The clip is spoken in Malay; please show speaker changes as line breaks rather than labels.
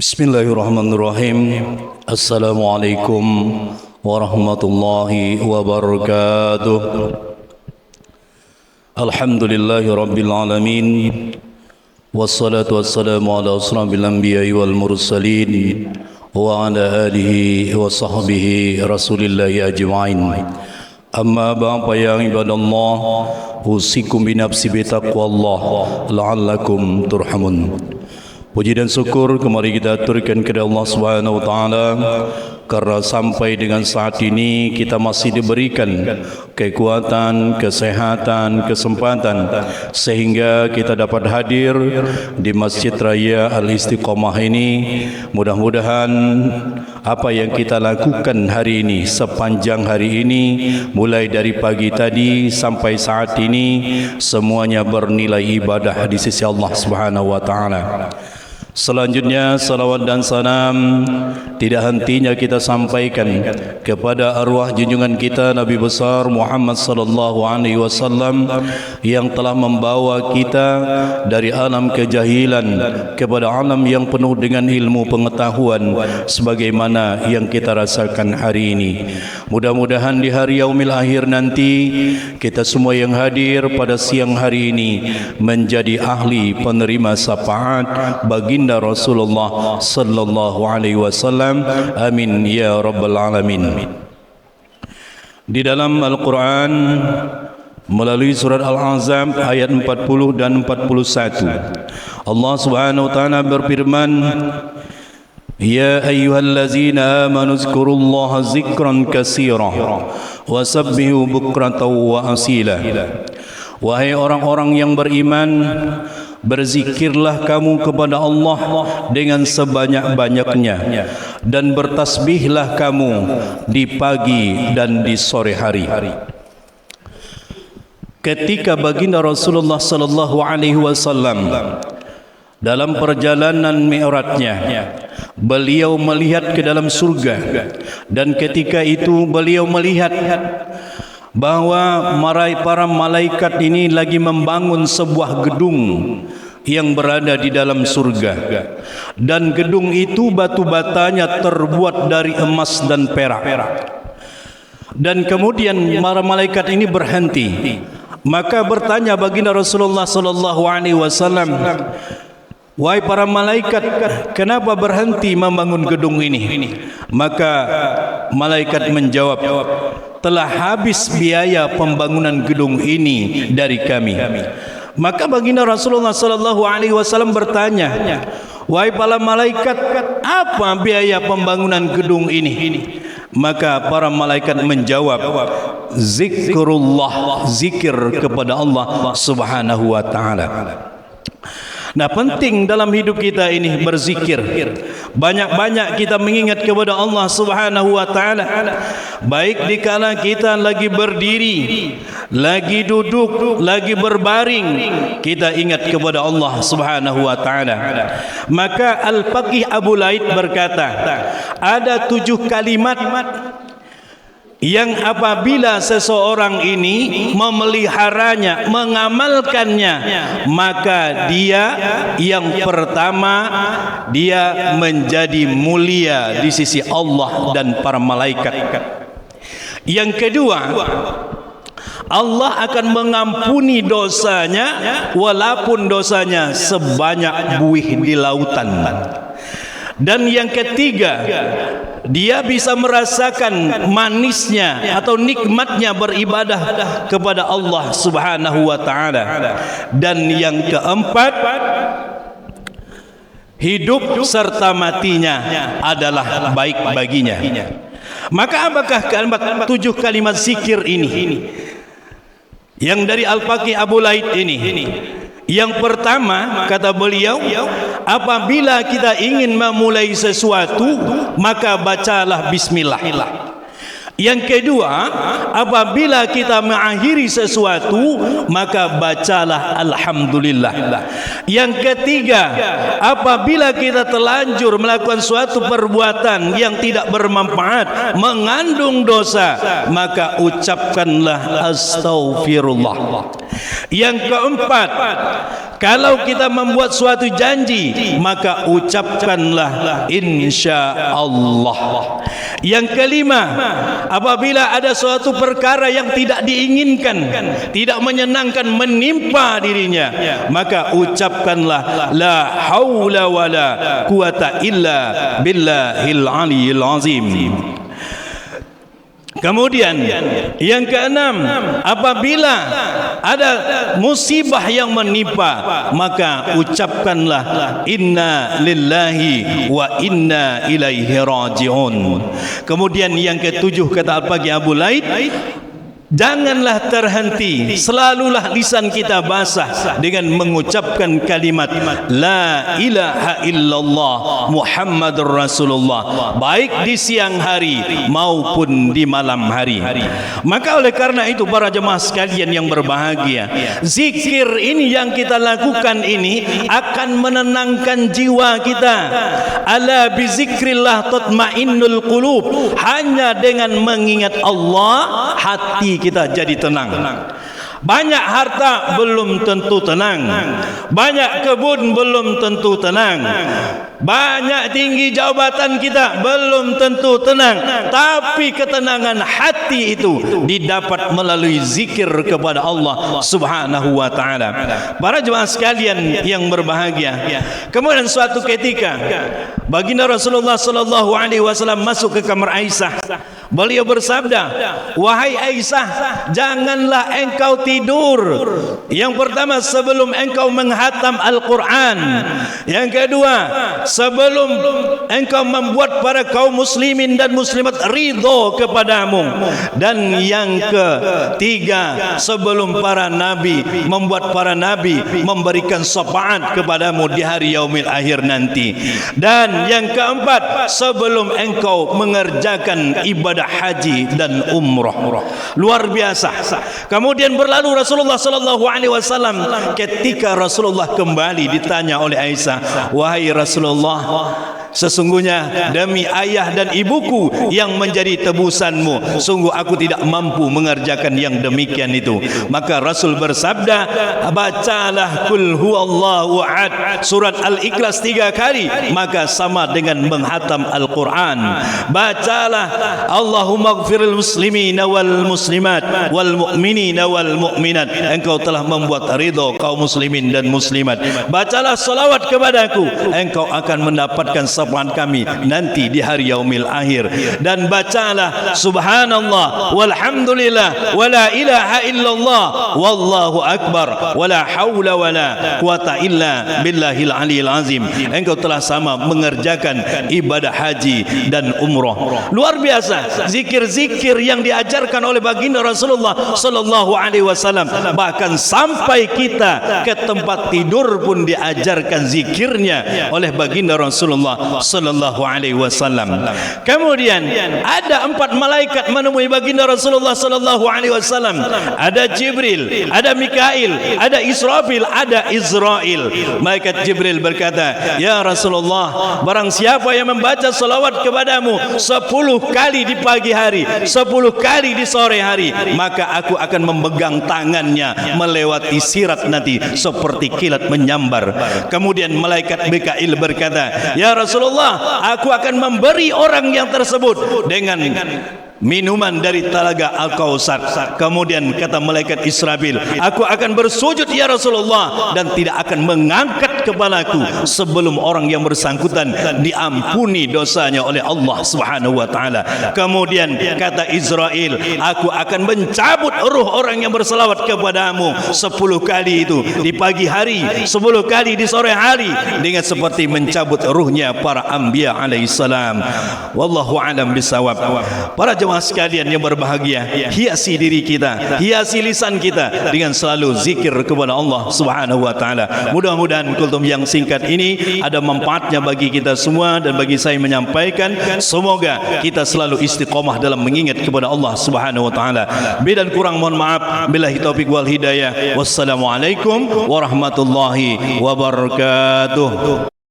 Bismillahirrahmanirrahim. Assalamualaikum warahmatullahi wabarakatuh. Alhamdulillahi rabbil alamin. Wassalatu wassalamu ala asrafil anbiya'i wal mursalin wa ala alihi wa sahbihi rasulillahi ajma'in. Amma ba'da ya ibadallah, usikum binafsi bitaqwallah la'allakum turhamun. Puji dan syukur kembali kita aturkan kepada Allah Subhanahu wa taala karena sampai dengan saat ini kita masih diberikan kekuatan, kesehatan, kesempatan sehingga kita dapat hadir di Masjid Raya Al-Istiqomah ini. Mudah-mudahan apa yang kita lakukan hari ini, sepanjang hari ini, mulai dari pagi tadi sampai saat ini, semuanya bernilai ibadah di sisi Allah Subhanahu wa taala. Selanjutnya salawat dan salam tidak hentinya kita sampaikan kepada arwah junjungan kita Nabi besar Muhammad sallallahu alaihi wasallam yang telah membawa kita dari alam kejahilan kepada alam yang penuh dengan ilmu pengetahuan sebagaimana yang kita rasakan hari ini. Mudah-mudahan di hari yaumil akhir nanti kita semua yang hadir pada siang hari ini menjadi ahli penerima syafaat baginda Rasulullah sallallahu alaihi wasallam. Amin ya rabbal alamin. Di dalam Al-Quran melalui surat Al-Ahzab ayat 40 dan 41, Allah Subhanahu wa taala berfirman, Ya ayyuhallazina amanu zkurullaha zikran katsira wasabbihu bukratan wa asila. Wahai orang-orang yang beriman, berzikirlah kamu kepada Allah dengan sebanyak-banyaknya dan bertasbihlah kamu di pagi dan di sore hari. Ketika baginda Rasulullah sallallahu alaihi wasallam dalam perjalanan mi'rajnya, beliau melihat ke dalam surga, dan ketika itu beliau melihat bahwa para malaikat ini lagi membangun sebuah gedung yang berada di dalam surga, dan gedung itu batu batanya terbuat dari emas dan perak. Dan kemudian para malaikat ini berhenti, maka bertanya baginda Rasulullah sallallahu alaihi wasallam, wahai para malaikat, kenapa berhenti membangun gedung ini? Maka malaikat menjawab, telah habis biaya pembangunan gedung ini dari kami. Maka baginda Rasulullah sallallahu alaihi wasallam bertanya, wahai para malaikat, apa biaya pembangunan gedung ini? Maka para malaikat menjawab, zikrullah, zikir kepada Allah Subhanahu wa taala. Nah, penting dalam hidup kita ini berzikir. Banyak-banyak kita mengingat kepada Allah Subhanahu wa taala. Baik dikala kita lagi berdiri, lagi duduk, lagi berbaring, kita ingat kepada Allah Subhanahu wa taala. Maka Al-Faqih Abu Laid berkata, ada 7 kalimat yang apabila seseorang ini memeliharanya, mengamalkannya, maka dia yang pertama, dia menjadi mulia di sisi Allah dan para malaikat. Yang kedua, Allah akan mengampuni dosanya walaupun dosanya sebanyak buih di lautan. Dan yang ketiga, dia bisa merasakan manisnya atau nikmatnya beribadah kepada Allah Subhanahu wa taala. Dan yang keempat, hidup serta matinya adalah baik baginya. Maka apakah 7 kalimat zikir ini yang dari Al-Faqih Abu Laid ini? Yang pertama, kata beliau, apabila kita ingin memulai sesuatu, maka bacalah bismillah. Yang kedua, apabila kita mengakhiri sesuatu, maka bacalah alhamdulillah. Yang ketiga, apabila kita terlanjur melakukan suatu perbuatan yang tidak bermanfaat, mengandung dosa, maka ucapkanlah astaghfirullah. Yang keempat,
Kalau kita membuat suatu janji, maka ucapkanlah insya-Allah. Yang kelima, apabila ada suatu perkara yang tidak diinginkan, tidak menyenangkan menimpa dirinya, maka ucapkanlah la haula wala quwata illa billahil aliyil azim. Kemudian yang keenam, apabila ada musibah yang menimpa, maka ucapkanlah inna lillahi wa inna ilaihi raji'un. Kemudian yang ketujuh, kata Al-Faqih Abu Laid, janganlah terhenti, selalulah lisan kita basah dengan mengucapkan kalimat la ilaha illallah Muhammadur Rasulullah, baik di siang hari maupun di malam hari. Maka oleh karena itu para jemaah sekalian yang berbahagia, zikir ini yang kita lakukan ini akan menenangkan jiwa kita. Ala bizikrillah tatmainnul qulub, hanya dengan mengingat Allah hati kita jadi tenang. Banyak harta belum tentu tenang, banyak kebun belum tentu tenang, banyak tinggi jabatan kita belum tentu tenang, tapi ketenangan hati itu didapat melalui zikir kepada Allah Subhanahu wa taala. Para jemaah sekalian yang berbahagia, kemudian suatu ketika baginda Rasulullah sallallahu alaihi wasallam masuk ke kamar Aisyah. Beliau bersabda, wahai Aisyah, janganlah engkau tidur. Yang pertama, sebelum engkau menghatam Al-Quran. Yang kedua, sebelum engkau membuat para kaum muslimin dan muslimat ridho kepadamu. Dan yang ketiga, sebelum para nabi, membuat para nabi memberikan syafaat kepadamu di hari yaumil akhir nanti. Dan yang keempat, sebelum engkau mengerjakan ibadah haji dan umrah. Luar biasa. Kemudian berlalu Rasulullah sallallahu alaihi wasallam. Ketika Rasulullah kembali, ditanya oleh Aisyah, wahai Rasulullah, sesungguhnya demi ayah dan ibuku yang menjadi tebusanmu, sungguh aku tidak mampu mengerjakan yang demikian itu. Maka Rasul bersabda, bacalah kul huwallahu ahad, surat Al-Ikhlas 3 kali, maka sama dengan menghatam Al-Quran. Bacalah Allahumma gfiril muslimina wal muslimat wal mu'minina wal mu'minat, engkau telah membuat ridho kaum muslimin dan muslimat. Bacalah salawat kepadaku, engkau akan mendapatkan syafaat kami nanti di hari yaumil akhir. Dan bacalah subhanallah walhamdulillah wala ilaha illallah wallahu akbar wala haula wala quwata illa billahil aliyil azim, engkau telah sama mengerjakan ibadah haji dan umrah. Luar biasa zikir-zikir yang diajarkan oleh baginda Rasulullah sallallahu alaihi wasallam. Bahkan sampai kita ke tempat tidur pun diajarkan zikirnya oleh baginda Rasulullah sallallahu alaihi wasallam. Kemudian ada 4 malaikat menemui baginda Rasulullah sallallahu alaihi wasallam. Ada Jibril, ada Mikail, ada Israfil, ada Israil. Malaikat Jibril berkata, ya Rasulullah, barang siapa yang membaca salawat kepadamu 10 kali di pagi hari, 10 kali di sore hari, maka aku akan memegang tangannya melewati sirat nanti seperti kilat menyambar. Kemudian malaikat Mikail berkata, ya Rasulullah, aku akan memberi orang yang tersebut dengan minuman dari telaga Al-Kautsar. Kemudian kata malaikat Israfil, aku akan bersujud ya Rasulullah dan tidak akan mengangkat kepalaku sebelum orang yang bersangkutan diampuni dosanya oleh Allah Subhanahu wa taala. Kemudian kata Israel, aku akan mencabut ruh orang yang berselawat kepadamu 10 kali itu di pagi hari, 10 kali di sore hari, dengan seperti mencabut ruhnya para anbiya alaihi salam. Wallahu alam bisawab. Para jemaah sekalian yang berbahagia, hiasi diri kita, hiasi lisan kita dengan selalu zikir kepada Allah Subhanahu wa taala. Mudah-mudahan kultum yang singkat ini ada manfaatnya bagi kita semua dan bagi saya menyampaikan. Semoga kita selalu istiqomah dalam mengingat kepada Allah Subhanahu wa taala. Bila dan kurang mohon maaf. Billahi taufik wal hidayah. Wassalamualaikum warahmatullahi wabarakatuh.